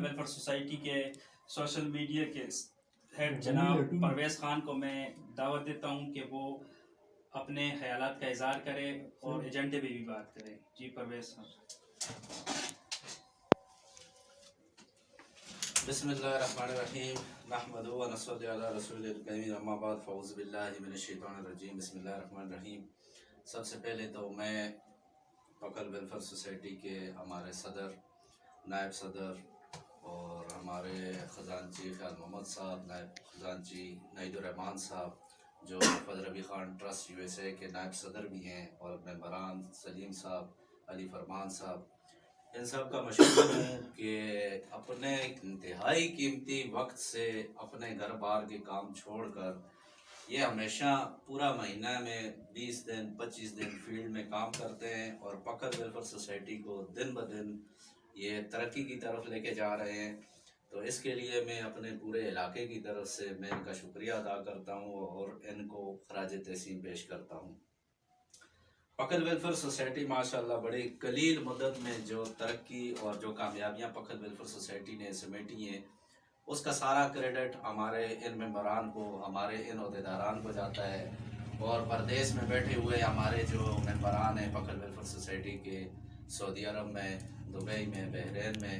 Welfare society کے social media کے head جناب پرویز خان کو میں دعوت دیتا ہوں کہ وہ اپنے خیالات کا اظہار کرے اور ایجنڈے پہ بھی بات کرے. جی پرویز خان. بسم اللہ الرحمن الرحیم نحمدہ و نصلی علی رسول الکریم اما بعد فاعوذ باللہ من الشیطان الرجیم بسم اللہ الرحمن الرحیم. سب سے پہلے تو میں پکل ویلفیئر سوسائٹی کے ہمارے صدر، نائب صدر اور ہمارے خزانچی خیال محمد صاحب، نائب خزانچی نعید الرحمان صاحب جو فضل ربی Khan trust U S A کے نائب صدر بھی ہیں، اور ممبران سلیم صاحب، علی فرمان صاحب، ان سب کا مشکور ہوں کہ اپنے انتہائی قیمتی وقت سے اپنے گھر بار کے کام چھوڑ کر یہ ہمیشہ پورا مہینہ میں 20 دن 25 دن فیلڈ میں کام کرتے ہیں اور پکل ویلفیئر سوسائٹی کو دن بدن یہ ترقی کی طرف لے کے جا رہے ہیں. تو اس کے لیے میں اپنے پورے علاقے کی طرف سے میں ان کا شکریہ ادا کرتا ہوں اور ان کو خراج تحسین پیش کرتا ہوں. پکل ویلفیئر سوسائٹی ماشاءاللہ بڑی قلیل مدت میں جو ترقی اور جو کامیابیاں پکل ویلفیئر سوسائٹی نے سمیٹی ہیں، اس کا سارا کریڈٹ ہمارے ان ممبران کو، ہمارے ان عہدیداران کو جاتا ہے. اور پردیس میں بیٹھے ہوئے ہمارے جو ممبران ہیں پکل ویلفیئر سوسائٹی کے، سعودی عرب میں، دبئی میں، بحرین میں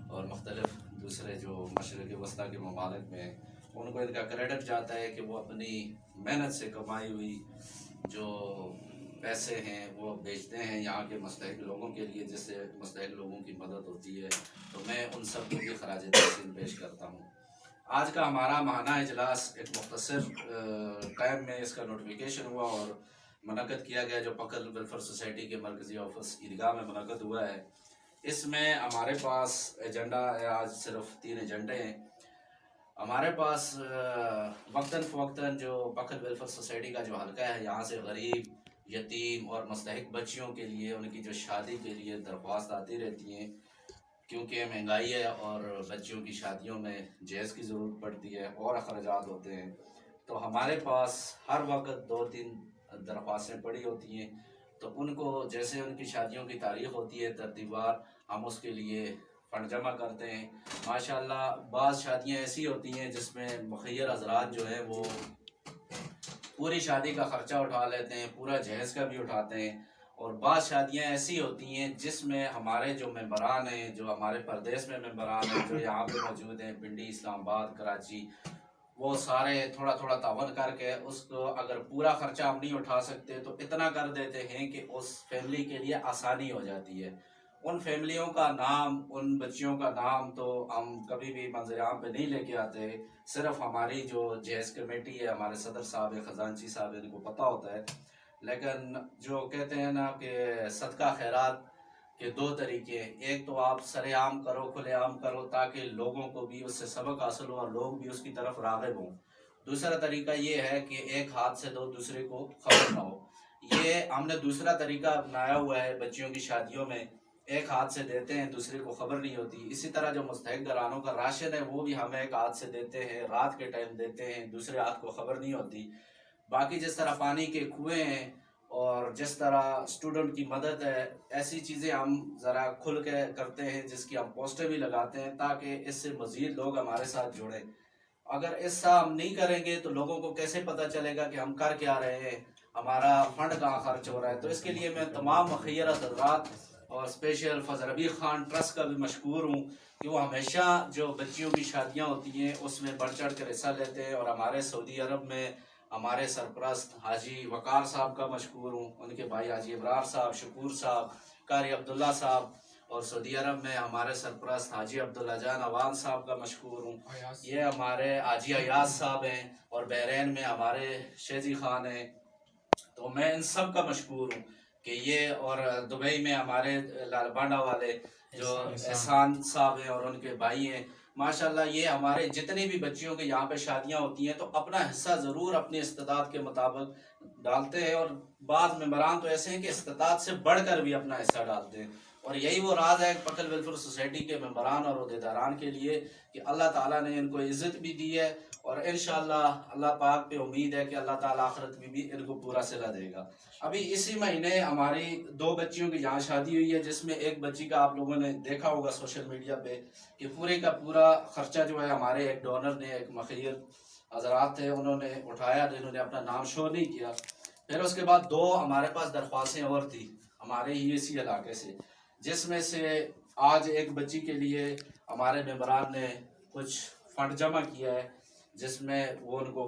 اور مختلف دوسرے جو مشرق وسطیٰ کے ممالک میں، ان کو ان کا کریڈٹ جاتا ہے کہ وہ اپنی محنت سے کمائی ہوئی جو پیسے ہیں وہ بیچتے ہیں یہاں کے مستحق لوگوں کے لیے، جس سے مستحق لوگوں کی مدد ہوتی ہے. تو میں ان سب کو بھی خراج تحسین پیش کرتا ہوں. آج کا ہمارا ماہانہ اجلاس ایک مختصر ٹائم میں اس کا نوٹیفیکیشن ہوا اور منعقد کیا گیا، جو پکل ویلفیئر سوسائٹی کے مرکزی آفس عیدگاہ میں منعقد ہوا ہے. اس میں ہمارے پاس ایجنڈا ہے، آج صرف 3 ایجنڈے ہیں ہمارے پاس. وقتاً فوقتاً جو پکل ویلفیئر سوسائٹی کا جو حلقہ ہے، یہاں سے غریب، یتیم اور مستحق بچیوں کے لیے ان کی جو شادی کے لیے درخواست آتی رہتی ہیں، کیونکہ مہنگائی ہے اور بچیوں کی شادیوں میں جہیز کی ضرورت پڑتی ہے اور اخراجات ہوتے ہیں. تو ہمارے پاس ہر وقت 2-3 درخواستیں پڑی ہوتی ہیں. تو ان کو جیسے ان کی شادیوں کی تاریخ ہوتی ہے ترتیبوار، ہم اس کے لیے فنڈ جمع کرتے ہیں. ماشاءاللہ بعض شادیاں ایسی ہوتی ہیں جس میں مخیر حضرات جو ہیں وہ پوری شادی کا خرچہ اٹھا لیتے ہیں، پورا جہیز کا بھی اٹھاتے ہیں. اور بعض شادیاں ایسی ہوتی ہیں جس میں ہمارے جو ممبران ہیں، جو ہمارے پردیس میں ممبران ہیں، جو یہاں پہ موجود ہیں، پنڈی، اسلام آباد، کراچی، وہ سارے تھوڑا تھوڑا تعاون کر کے اس کو اگر پورا خرچہ ہم نہیں اٹھا سکتے تو اتنا کر دیتے ہیں کہ اس فیملی کے لیے آسانی ہو جاتی ہے. ان فیملیوں کا نام، ان بچیوں کا نام تو ہم کبھی بھی منظر عام پہ نہیں لے کے آتے. صرف ہماری جو جہیز کمیٹی ہے، ہمارے صدر صاحب خزانچی صاحب، ان کو پتہ ہوتا ہے. لیکن جو کہتے ہیں نا کہ صدقہ خیرات کے 2 طریقے، ایک تو آپ سر عام کرو، کھلے عام کرو تاکہ لوگوں کو بھی اس سے سبق حاصل ہو اور لوگ بھی اس کی طرف راغب ہوں. دوسرا طریقہ یہ ہے کہ ایک ہاتھ سے دو، دوسرے کو خبر نہ ہو. یہ ہم نے دوسرا طریقہ اپنایا ہوا ہے. بچیوں کی شادیوں میں ایک ہاتھ سے دیتے ہیں، دوسرے کو خبر نہیں ہوتی. اسی طرح جو مستحق گھرانوں کا راشن ہے وہ بھی ہم ایک ہاتھ سے دیتے ہیں، رات کے ٹائم دیتے ہیں، دوسرے ہاتھ کو خبر نہیں ہوتی. باقی جس طرح پانی کے کنویں ہیں اور جس طرح اسٹوڈنٹ کی مدد ہے، ایسی چیزیں ہم ذرا کھل کے کرتے ہیں جس کی ہم پوسٹر بھی لگاتے ہیں تاکہ اس سے مزید لوگ ہمارے ساتھ جڑیں. اگر ایسا ہم نہیں کریں گے تو لوگوں کو کیسے پتہ چلے گا کہ ہم کر کیا رہے ہیں، ہمارا فنڈ کہاں خرچ ہو رہا ہے. تو اس کے لیے میں تمام مخیر حضرات اور اسپیشل فضل ربی خان ٹرسٹ کا بھی مشکور ہوں کہ وہ ہمیشہ جو بچیوں کی شادیاں ہوتی ہیں اس میں بڑھ چڑھ کر حصہ لیتے ہیں. اور ہمارے سعودی عرب میں ہمارے سرپرست حاجی وقار صاحب کا مشکور ہوں، ان کے بھائی حاجی ابرار صاحب، شکور صاحب، قاری عبداللہ صاحب، اور سعودی عرب میں ہمارے سرپرست حاجی عبداللہ جان عوان صاحب کا مشکور ہوں. یہ ہمارے حاجی ایاز صاحب ہیں، اور بحرین میں ہمارے شیزی خان ہیں. تو میں ان سب کا مشکور ہوں کہ یہ، اور دبئی میں ہمارے لال بانڈا والے جو احسان صاحب ہیں اور ان کے بھائی ہیں. ماشاءاللہ یہ ہمارے جتنی بھی بچیوں کے یہاں پہ شادیاں ہوتی ہیں تو اپنا حصہ ضرور اپنی استطاعت کے مطابق ڈالتے ہیں. اور بعض ممبران تو ایسے ہیں کہ استطاعت سے بڑھ کر بھی اپنا حصہ ڈالتے ہیں. اور یہی وہ راز ہے پکھل ویلفیئر سوسائٹی کے ممبران اور عہدیداران کے لیے کہ اللہ تعالیٰ نے ان کو عزت بھی دی ہے، اور انشاءاللہ اللہ پاک پہ امید ہے کہ اللہ تعالیٰ آخرت میں بھی ان کو پورا صلہ دے گا۔ ابھی اسی مہینے ہماری 2 بچیوں کی یہاں شادی ہوئی ہے، جس میں ایک بچی کا آپ لوگوں نے دیکھا ہوگا سوشل میڈیا پہ کہ پورے کا پورا خرچہ جو ہے ہمارے ایک ڈونر نے، ایک مخیر حضرات تھے، انہوں نے اٹھایا، جنہوں نے اپنا نام شو نہیں کیا۔ پھر اس کے بعد 2 ہمارے پاس درخواستیں اور تھیں ہمارے ہی اسی علاقے سے، جس میں سے آج ایک بچی کے لیے ہمارے ممبران نے کچھ فنڈ جمع کیا ہے، جس میں وہ ان کو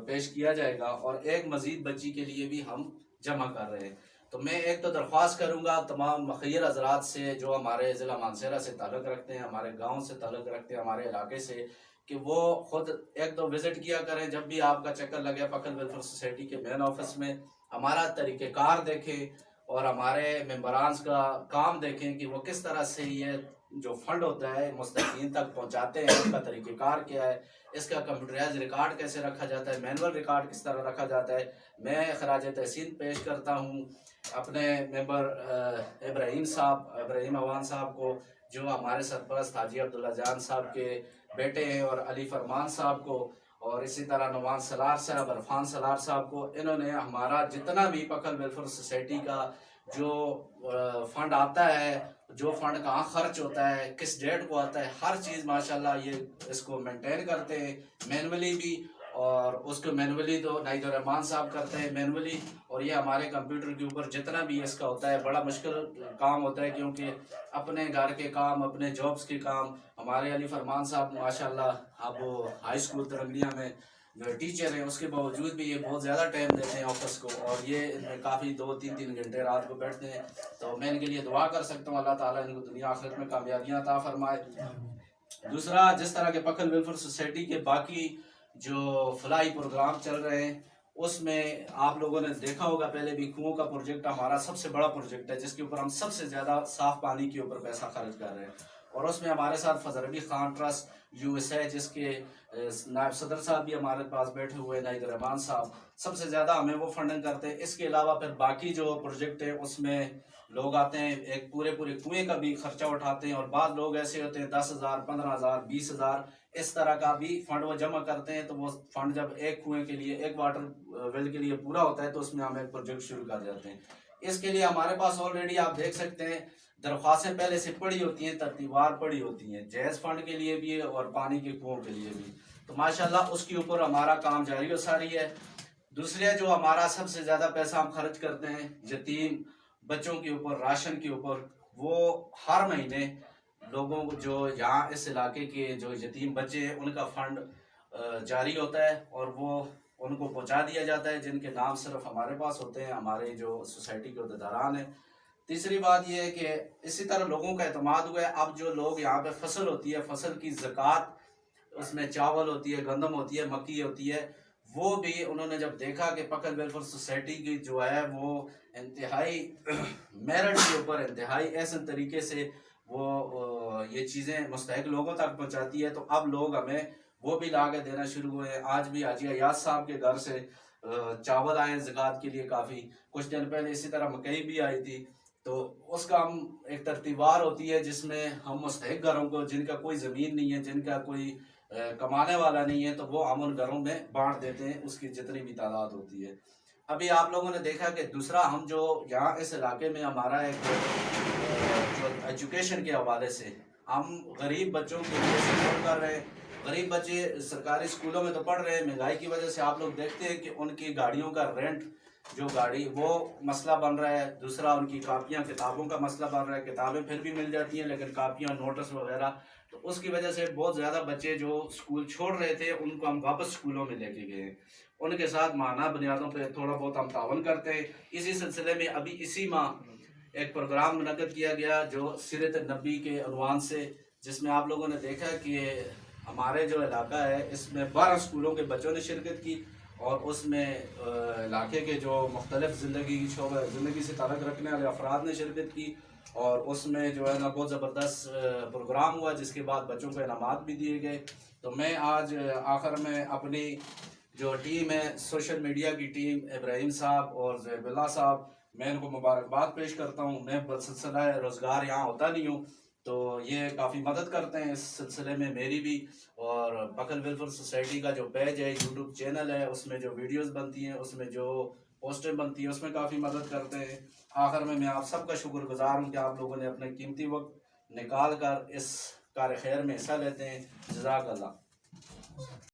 پیش کیا جائے گا، اور ایک مزید بچی کے لیے بھی ہم جمع کر رہے ہیں۔ تو میں ایک تو درخواست کروں گا تمام مخیر حضرات سے جو ہمارے ضلع مانسہرہ سے تعلق رکھتے ہیں، ہمارے گاؤں سے تعلق رکھتے ہیں، ہمارے علاقے سے، کہ وہ خود ایک دو وزٹ کیا کریں جب بھی آپ کا چکر لگے پکھل ویلفیئر سوسائٹی کے مین آفس میں، ہمارا طریقہ کار دیکھیں اور ہمارے ممبران کا کام دیکھیں کہ وہ کس طرح سے یہ جو فنڈ ہوتا ہے مستحقین تک پہنچاتے ہیں، اس کا طریقہ کار کیا ہے، اس کا کمپیوٹرائز ریکارڈ کیسے رکھا جاتا ہے، مینول ریکارڈ کس طرح رکھا جاتا ہے۔ میں خراج تحسین پیش کرتا ہوں اپنے ممبر ابراہیم اوان صاحب کو، جو ہمارے سرپرست حاجی عبداللہ جان صاحب کے بیٹے ہیں، اور علی فرمان صاحب کو، اور اسی طرح نعمان سلار صاحب، عرفان سلار صاحب کو۔ انہوں نے ہمارا جتنا بھی پکھل ویلفیئر سوسائٹی کا جو فنڈ آتا ہے، جو فنڈ کہاں خرچ ہوتا ہے، کس ڈیٹ کو آتا ہے، ہر چیز ماشاءاللہ یہ اس کو مینٹین کرتے ہیں مینولی بھی، اور اس کو مینولی تو نائد الرحمان صاحب کرتے ہیں مینولی، اور یہ ہمارے کمپیوٹر کے اوپر جتنا بھی اس کا ہوتا ہے بڑا مشکل کام ہوتا ہے، کیونکہ اپنے گھر کے کام، اپنے جابس کے کام، ہمارے علی فرمان صاحب ماشاءاللہ اب وہ ہائی اسکول ترنگلیہ میں جو ٹیچر ہیں، اس کے باوجود بھی یہ بہت زیادہ ٹائم دیتے ہیں آفس کو، اور یہ ان میں کافی 2-3 گھنٹے رات کو بیٹھتے ہیں۔ تو میں ان کے لیے دعا کر سکتا ہوں اللہ تعالیٰ ان کو دنیا آخرت میں کامیابیاں عطا فرمائے۔ دوسرا، جس طرح کے پکھل ویلفیئر سوسائٹی کے باقی جو فلاحی پروگرام چل رہے ہیں، اس میں آپ لوگوں نے دیکھا ہوگا پہلے بھی کنوؤں کا پروجیکٹ ہمارا سب سے بڑا پروجیکٹ ہے، جس کے اوپر ہم سب سے زیادہ صاف پانی کے اوپر پیسہ خرچ کر رہے ہیں، اور اس میں ہمارے ساتھ فضل ربی خان ٹرسٹ USA، جس کے نائب صدر صاحب بھی ہمارے پاس بیٹھے ہوئے، نائد الرحمان صاحب سب سے زیادہ ہمیں وہ فنڈنگ کرتے ہیں۔ اس کے علاوہ پھر باقی جو پروجیکٹ ہیں اس میں لوگ آتے ہیں، ایک پورے کنویں کا بھی خرچہ اٹھاتے ہیں، اور بعض لوگ ایسے ہوتے ہیں 10,000 15,000 20,000 اس طرح کا بھی فنڈ وہ جمع کرتے ہیں۔ تو وہ فنڈ جب ایک کنویں کے لیے، ایک واٹر ویل کے لیے پورا ہوتا ہے، تو اس میں ہم ایک پروجیکٹ شروع کر جاتے ہیں۔ اس کے لیے ہمارے پاس آلریڈی آپ دیکھ سکتے ہیں درخواستیں پہلے سے پڑی ہوتی ہیں، ترتیبوار پڑی ہوتی ہیں، جہیز فنڈ کے لیے بھی اور پانی کے کنوؤں کے لیے بھی۔ تو ماشاءاللہ اس کے اوپر ہمارا کام جاری و ساری ہے۔ دوسرے جو ہمارا سب سے زیادہ پیسہ ہم خرچ کرتے ہیں یتیم بچوں کے اوپر، راشن کے اوپر، وہ ہر مہینے لوگوں کو جو یہاں اس علاقے کے جو یتیم بچے ہیں ان کا فنڈ جاری ہوتا ہے، اور وہ ان کو پہنچا دیا جاتا ہے، جن کے نام صرف ہمارے پاس ہوتے ہیں، ہمارے جو سوسائٹی کے عہدیداران ہیں۔ تیسری بات یہ ہے کہ اسی طرح لوگوں کا اعتماد ہوا ہے، اب جو لوگ یہاں پہ فصل ہوتی ہے، فصل کی زکوٰۃ، اس میں چاول ہوتی ہے، گندم ہوتی ہے، مکی ہوتی ہے، وہ بھی انہوں نے جب دیکھا کہ پکھل ویلفیئر سوسائٹی کی جو ہے وہ انتہائی میرٹ کے اوپر انتہائی احسن طریقے سے وہ یہ چیزیں مستحق لوگوں تک پہنچاتی ہے، تو اب لوگ ہمیں وہ بھی لا کے دینا شروع ہوئے ہیں۔ آج بھی حاجی ایاز صاحب کے گھر سے چاول آئے زکوٰۃ کے لیے کافی، کچھ دن پہلے اسی طرح مکئی بھی آئی تھی۔ تو اس کا ہم ایک ترتیبوار ہوتی ہے جس میں ہم مستحق گھروں کو، جن کا کوئی زمین نہیں ہے، جن کا کوئی کمانے والا نہیں ہے، تو وہ ہم ان گھروں میں بانٹ دیتے ہیں، اس کی جتنی بھی تعداد ہوتی ہے۔ ابھی آپ لوگوں نے دیکھا کہ دوسرا ہم جو یہاں اس علاقے میں ہمارا ایک جو ایجوکیشن کے حوالے سے ہم غریب بچوں کے لیے سپورٹ کر رہے ہیں۔ غریب بچے سرکاری اسکولوں میں تو پڑھ رہے ہیں، مہنگائی کی وجہ سے آپ لوگ دیکھتے ہیں کہ ان کی گاڑیوں کا رینٹ جو گاڑی وہ مسئلہ بن رہا ہے۔ دوسرا ان کی کاپیاں کتابوں کا مسئلہ بن رہا ہے، کتابیں پھر بھی مل جاتی ہیں لیکن کاپیاں نوٹس وغیرہ، تو اس کی وجہ سے بہت زیادہ بچے جو اسکول چھوڑ رہے تھے ان کو ہم واپس اسکولوں میں لے کے گئے ہیں، ان کے ساتھ ماہانہ بنیادوں پہ تھوڑا بہت ہم تعاون کرتے ہیں۔ اسی سلسلے میں ابھی اسی ماہ ایک پروگرام منعقد کیا گیا جو سیرت النبی کے عنوان سے، جس میں آپ لوگوں نے دیکھا کہ ہمارے جو علاقہ ہے اس میں 12 اسکولوں کے بچوں نے شرکت کی، اور اس میں علاقے کے جو مختلف زندگی سے تعلق رکھنے والے افراد نے شرکت کی، اور اس میں جو ہے نا بہت زبردست پروگرام ہوا، جس کے بعد بچوں کو انعامات بھی دیے گئے۔ تو میں آج آخر میں اپنی جو ٹیم ہے، سوشل میڈیا کی ٹیم، ابراہیم صاحب اور زہیب اللہ صاحب، میں ان کو مبارکباد پیش کرتا ہوں. میں بسلسلہ روزگار یہاں ہوتا نہیں ہوں تو یہ کافی مدد کرتے ہیں اس سلسلے میں میری بھی. اور بکل ویلفیئر سوسائٹی کا جو پیج ہے، یوٹیوب چینل ہے، اس میں جو ویڈیوز بنتی ہیں، اس میں جو پوسٹیں بنتی ہیں، اس میں کافی مدد کرتے ہیں. آخر میں آپ سب کا شکر گزار ہوں کہ آپ لوگوں نے اپنے قیمتی وقت نکال کر اس کار خیر میں حصہ لیتے ہیں. جزاک اللہ.